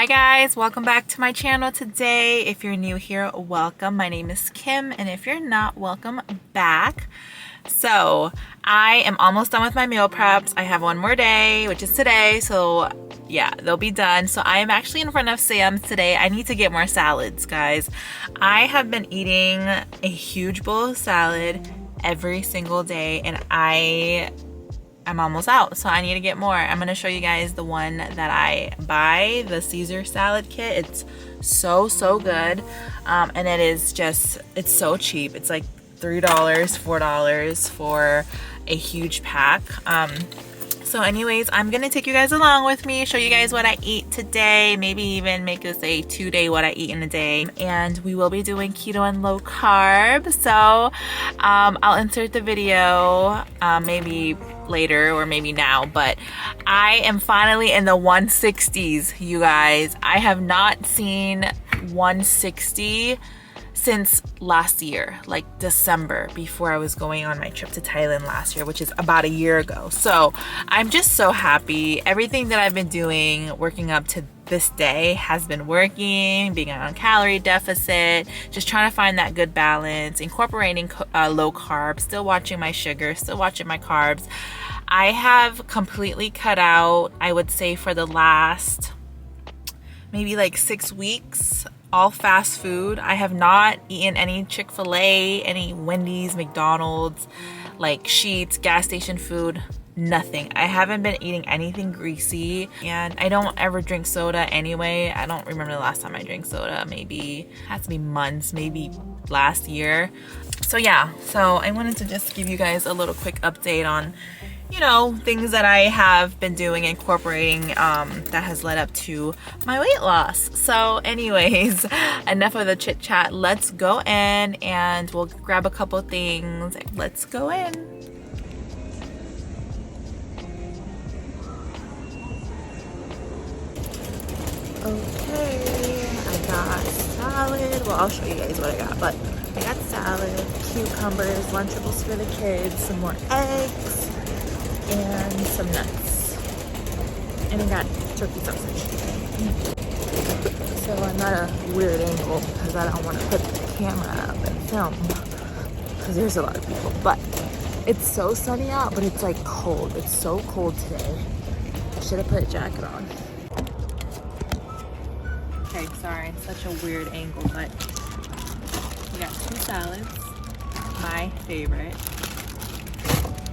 Hi guys, welcome back to my channel today. If you're new here, welcome. My name is Kim, and if you're not, welcome back. So I am almost done with my meal preps. I have one more day, which is today, so yeah, they'll be done. So I am actually in front of Sam's today. I need to get more salads, guys. I have been eating a huge bowl of salad every single day, and I'm almost out, so I need to get more. I'm gonna show you guys the one that I buy, the Caesar salad kit. It's so good, and it's so cheap. It's like $3, $4 for a huge pack. So anyways, I'm gonna take you guys along with me, show you guys what I eat today, maybe even make this a 2-day what I eat in a day. And we will be doing keto and low carb. So I'll insert the video maybe later or maybe now, but I am finally in the 160s, you guys. I have not seen 160 since last year, like December, before I was going on my trip to Thailand last year, which is about a year ago. So I'm just so happy. Everything that I've been doing working up to this day has been working, being on a calorie deficit, just trying to find that good balance, incorporating low carb, still watching my sugar, still watching my carbs. I have completely cut out, I would say for the last maybe like 6 weeks, all fast food. I have not eaten any Chick-fil-A, any Wendy's, McDonald's, like Sheetz, gas station food, nothing. I haven't been eating anything greasy, and I don't ever drink soda anyway. I don't remember the last time I drank soda. Maybe, has to be months, maybe last year. So yeah, so I wanted to just give you guys a little quick update on, you know, things that I have been doing, incorporating, that has led up to my weight loss. So anyways, enough of the chit chat. Let's go in and we'll grab a couple things. Let's go in. Okay, I got salad. Well, I'll show you guys what I got, but I got salad, cucumbers, Lunchables for the kids, some more eggs, and some nuts, and I got turkey sausage. So I'm at a weird angle because I don't want to put the camera up and film because there's a lot of people, but it's so sunny out, but it's like cold. It's so cold today. I should have put a jacket on. Okay, sorry, it's such a weird angle, but we got 2 salads, my favorite.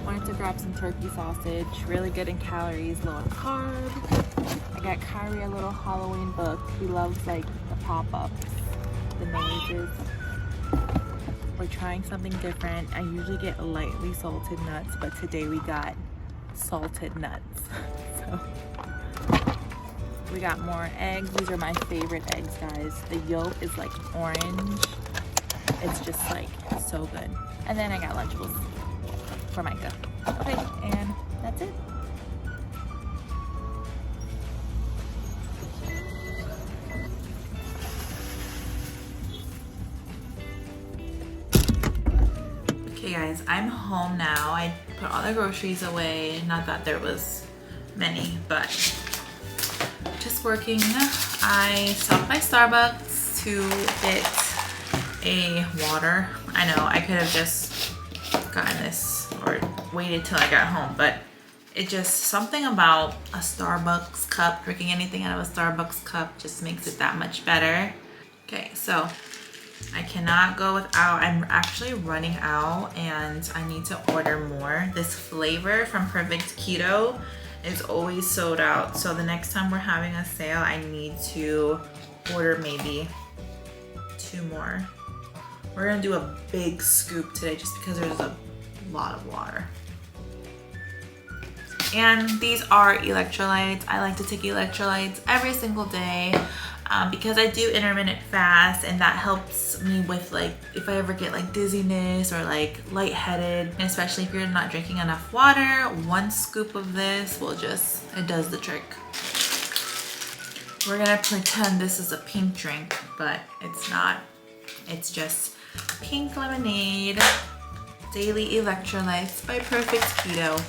Wanted to grab some turkey sausage, really good in calories, low in carb. I got Kyrie a little Halloween book. He loves like the pop-ups, the noises. We're trying something different. I usually get lightly salted nuts, but today we got salted nuts. So we got more eggs. These are my favorite eggs, guys. The yolk is like orange. It's just like so good. And then I got Lunchables for Micah. Okay, and that's it. Okay guys, I'm home now. I put all the groceries away. Not that there was many, but just working. I stopped by Starbucks to get a water. I know I could have just gotten this or waited till I got home, but it just, something about a Starbucks cup, drinking anything out of a Starbucks cup just makes it that much better. Okay, so I cannot go without, I'm actually running out and I need to order more. This flavor from Perfect Keto is always sold out, so the next time we're having a sale, I need to order maybe 2 more. We're gonna do a big scoop today just because there's a lot of water. And these are electrolytes. I like to take electrolytes every single day because I do intermittent fast, and that helps me with like if I ever get like dizziness or like lightheaded, and especially if you're not drinking enough water, 1 scoop of this will just, it does the trick. We're gonna pretend this is a pink drink, but it's not. It's just pink lemonade, daily electrolytes by Perfect Keto.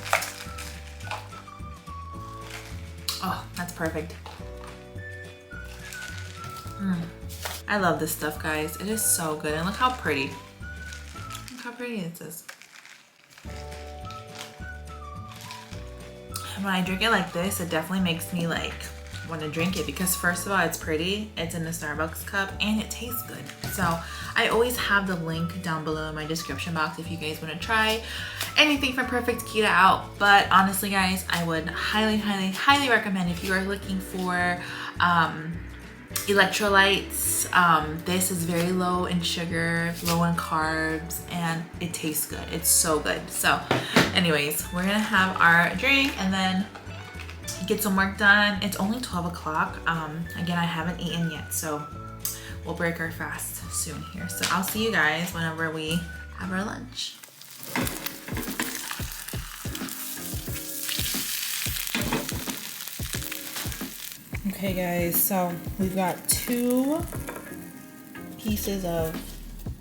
Oh, that's perfect. I love this stuff, guys. It is so good. And look how pretty. Look how pretty this is. When I drink it like this, it definitely makes me like want to drink it because first of all, it's pretty. It's in a Starbucks cup and it tastes good. So I always have the link down below in my description box if you guys want to try anything from Perfect Keto out. But honestly, guys, I would highly recommend if you are looking for electrolytes. This is very low in sugar, low in carbs, and it tastes good. It's so good. So anyways, we're gonna have our drink and then get some work done. It's only 12 o'clock. Again, I haven't eaten yet, so we'll break our fast soon here. So I'll see you guys whenever we have our lunch. Okay guys, so we've got 2 pieces of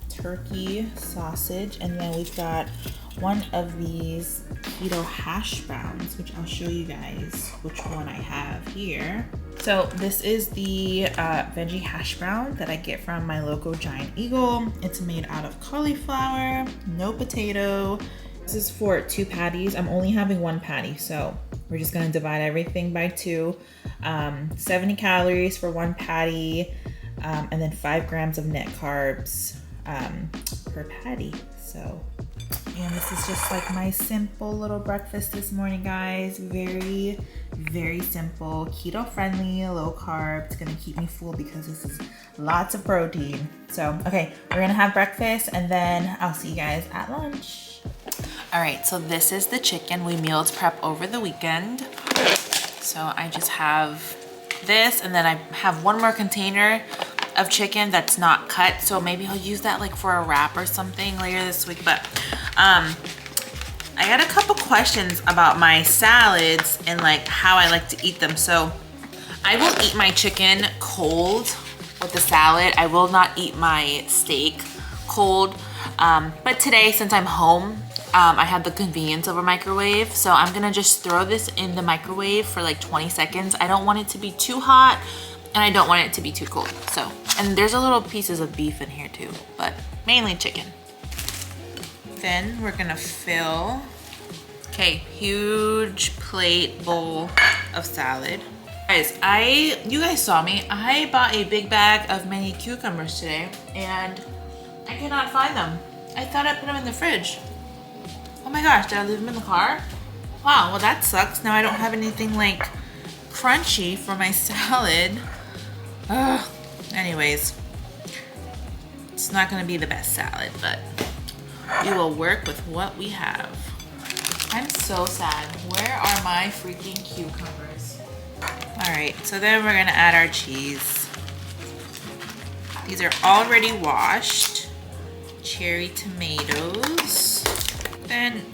turkey sausage, and then we've got 1 of these keto hash browns, which I'll show you guys which one I have here. So this is the veggie hash brown that I get from my local Giant Eagle. It's made out of cauliflower, no potato. This is for 2 patties. I'm only having 1 patty, so we're just gonna divide everything by 2. 70 calories for 1 patty, and then 5 grams of net carbs per patty. So, and this is just like my simple little breakfast this morning, guys. Very simple, keto friendly, low carb. It's gonna keep me full because this is lots of protein. So, okay, we're gonna have breakfast and then I'll see you guys at lunch. All right, so this is the chicken we meals prep over the weekend. So I just have this, and then I have 1 more container of chicken that's not cut. So maybe I'll use that like for a wrap or something later this week. But I got a couple questions about my salads and like how I like to eat them. So I will eat my chicken cold with the salad. I will not eat my steak cold. But today, since I'm home, I have the convenience of a microwave, so I'm gonna just throw this in the microwave for like 20 seconds. I don't want it to be too hot and I don't want it to be too cold. So, and there's a little pieces of beef in here too, but mainly chicken. Then we're gonna fill, okay, huge plate bowl of salad. Guys, you guys saw me. I bought a big bag of mini cucumbers today and I cannot find them. I thought I put them in the fridge. Oh my gosh, did I leave them in the car? Wow, well that sucks. Now I don't have anything like crunchy for my salad. Ugh. Anyways, it's not gonna be the best salad, but we will work with what we have. I'm so sad. Where are my freaking cucumbers? All right, so then we're gonna add our cheese. These are already washed. Cherry tomatoes. Then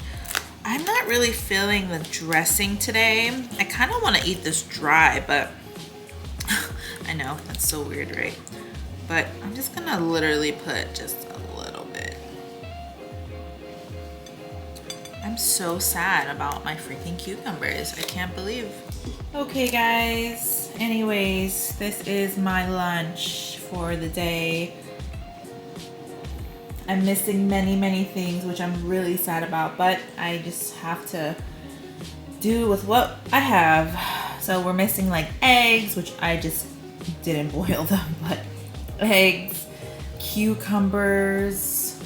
I'm not really feeling the dressing today. I kind of want to eat this dry, but I know that's so weird, right? But I'm just gonna literally put just a little bit. I'm so sad about my freaking cucumbers. I can't believe. Okay guys, anyways, this is my lunch for the day. I'm missing many things, which I'm really sad about, but I just have to do with what I have. So we're missing like eggs, which I just didn't boil them, but eggs, cucumbers.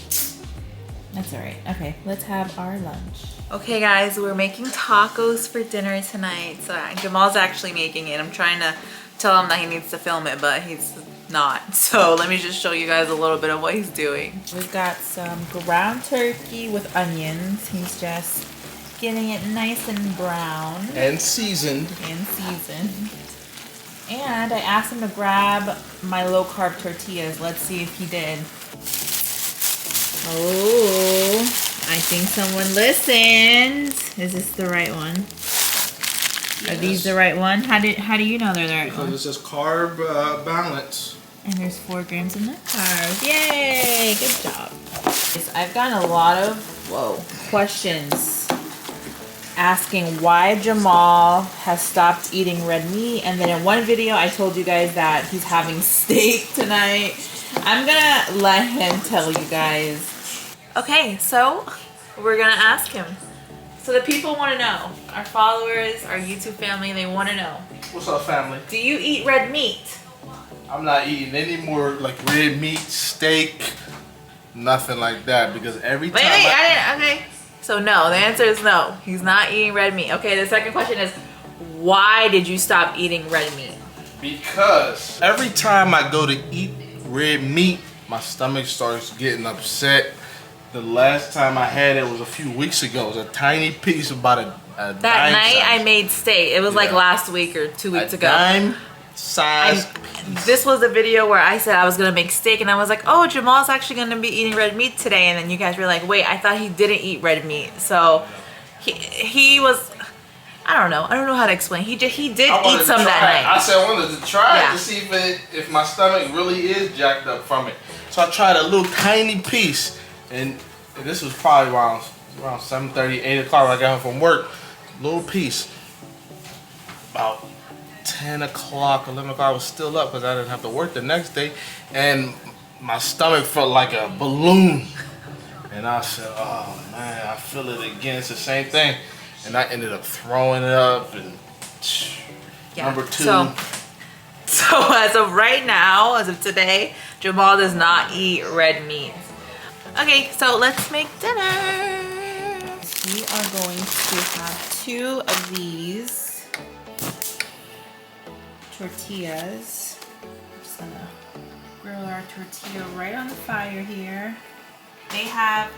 That's all right. Okay, let's have our lunch. Okay guys, we're making tacos for dinner tonight. So Jamal's actually making it. I'm trying to tell him that he needs to film it, but he's not. So let me just show you guys a little bit of what he's doing. We've got some ground turkey with onions. He's just getting it nice and brown. And seasoned. And I asked him to grab my low carb tortillas. Let's see if he did. Oh, I think someone listened. Is this the right one? Yes. Are these the right one? How do you know they're the right one? Because it says carb balance. And there's 4 grams in the carbs. Yay! Good job. I've gotten a lot of questions asking why Jamal has stopped eating red meat, and then in one video I told you guys that he's having steak tonight. I'm gonna let him tell you guys. Okay, so we're gonna ask him. So the people want to know, our followers, our YouTube family, they want to know. What's up, family? Do you eat red meat? I'm not eating any more like red meat, steak, nothing like that, because every time Okay. So no, the answer is no. He's not eating red meat. Okay, the second question is, why did you stop eating red meat? Because every time I go to eat red meat, my stomach starts getting upset. The last time I had it was a few weeks ago. It was a tiny piece, about a That dime night size. I made steak. It was like last week or 2 weeks ago. Dime size. This was a video where I said I was gonna make steak, and I was like, oh, Jamal's actually gonna be eating red meat today, and then you guys were like, wait, I thought he didn't eat red meat. So he was, I don't know how to explain. He did eat some that night. I said I wanted to try Yeah. it to see if my stomach really is jacked up from it. So I tried a little tiny piece, and this was probably around 7:30, 8 o'clock when I got home from work. Little piece. About 10 o'clock, 11 o'clock, I was still up because I didn't have to work the next day, and my stomach felt like a balloon. And I said, oh man, I feel it again. It's the same thing. And I ended up throwing it up. And number two. So as of right now, as of today, Jamal does not eat red meat. Okay, so let's make dinner. We are going to have 2 of these tortillas. I'm just gonna grill our tortilla right on the fire here. They have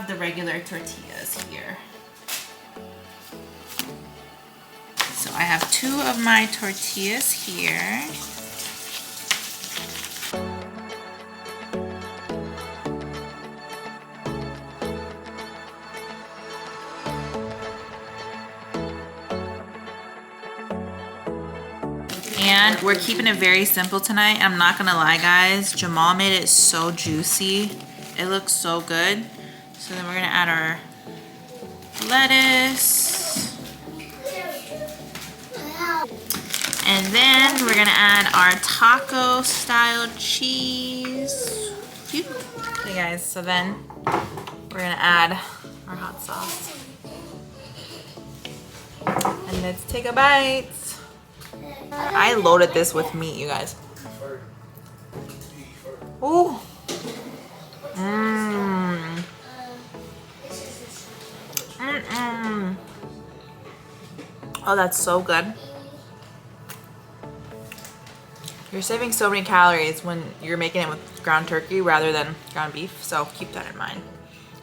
the regular tortillas here. So I have 2 of my tortillas here. And we're keeping it very simple tonight. I'm not gonna lie, guys. Jamal made it so juicy. It looks so good. So then we're gonna add our lettuce. And then we're gonna add our taco style cheese. Okay guys, so then we're gonna add our hot sauce. And let's take a bite. I loaded this with meat, you guys. Ooh. Mmm. Mm-mm. Oh, that's so good. You're saving so many calories when you're making it with ground turkey rather than ground beef, so keep that in mind.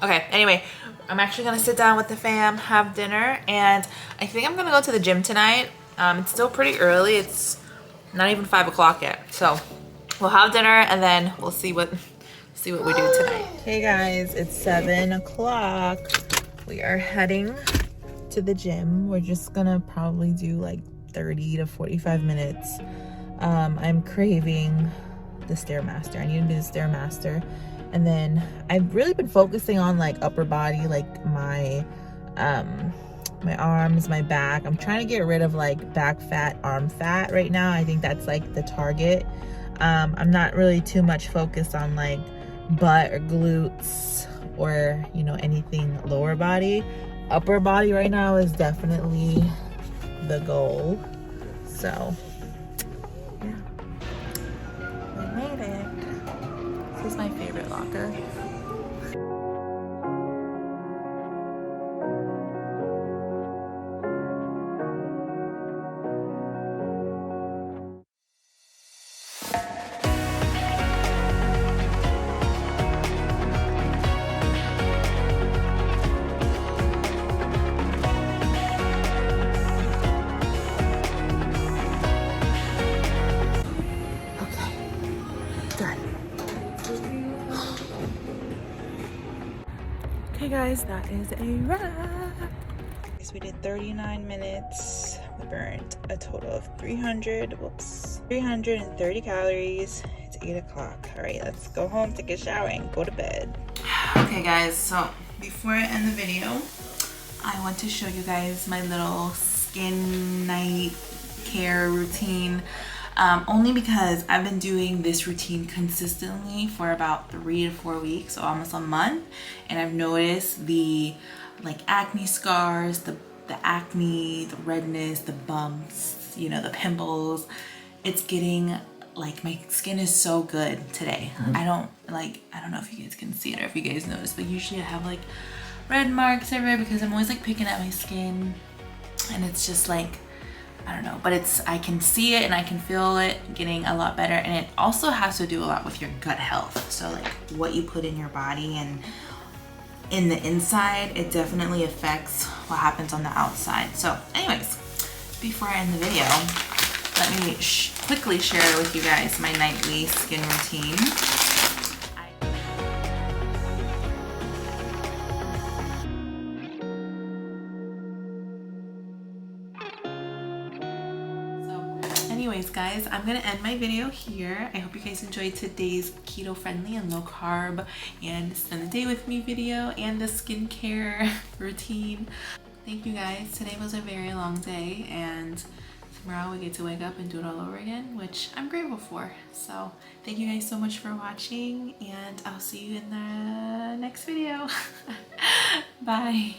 Okay, anyway, I'm actually gonna sit down with the fam, have dinner, and I think I'm gonna go to the gym tonight. It's still pretty early. It's not even 5 o'clock yet. So we'll have dinner and then we'll see what we do tonight. Hey guys, it's 7 o'clock. We are heading to the gym. We're just gonna probably do like 30 to 45 minutes. I'm craving the Stairmaster. I need to do the Stairmaster. And then I've really been focusing on like upper body, like my arms, my back. I'm trying to get rid of like back fat, arm fat right now. I think that's like the target. I'm not really too much focused on like butt or glutes or, you know, anything lower body. Upper body right now is definitely the goal. So yeah, I made it. This is my favorite locker. Okay guys, that is a wrap. So we did 39 minutes. We burned a total of 330 calories. It's 8 o'clock. All right, let's go home, take a shower, and go to bed. Okay guys, so before I end the video, I want to show you guys my little skin night care routine. Only because I've been doing this routine consistently for about 3 to 4 weeks, so almost a month, and I've noticed the like acne scars, the acne, the redness, the bumps, you know, the pimples. It's getting like, my skin is so good today. I don't know if you guys can see it or if you guys notice, but usually I have like red marks everywhere because I'm always like picking at my skin, and it's just like, I don't know, but I can see it and I can feel it getting a lot better. And it also has to do a lot with your gut health. So like what you put in your body and in the inside, it definitely affects what happens on the outside. So anyways, before I end the video, let me quickly share with you guys my nightly skin routine. Anyways guys, I'm gonna end my video here. I hope you guys enjoyed today's keto friendly and low carb and spend the day with me video and the skincare routine. Thank you guys. Today was a very long day, and tomorrow we get to wake up and do it all over again, which I'm grateful for. So thank you guys so much for watching, and I'll see you in the next video. Bye.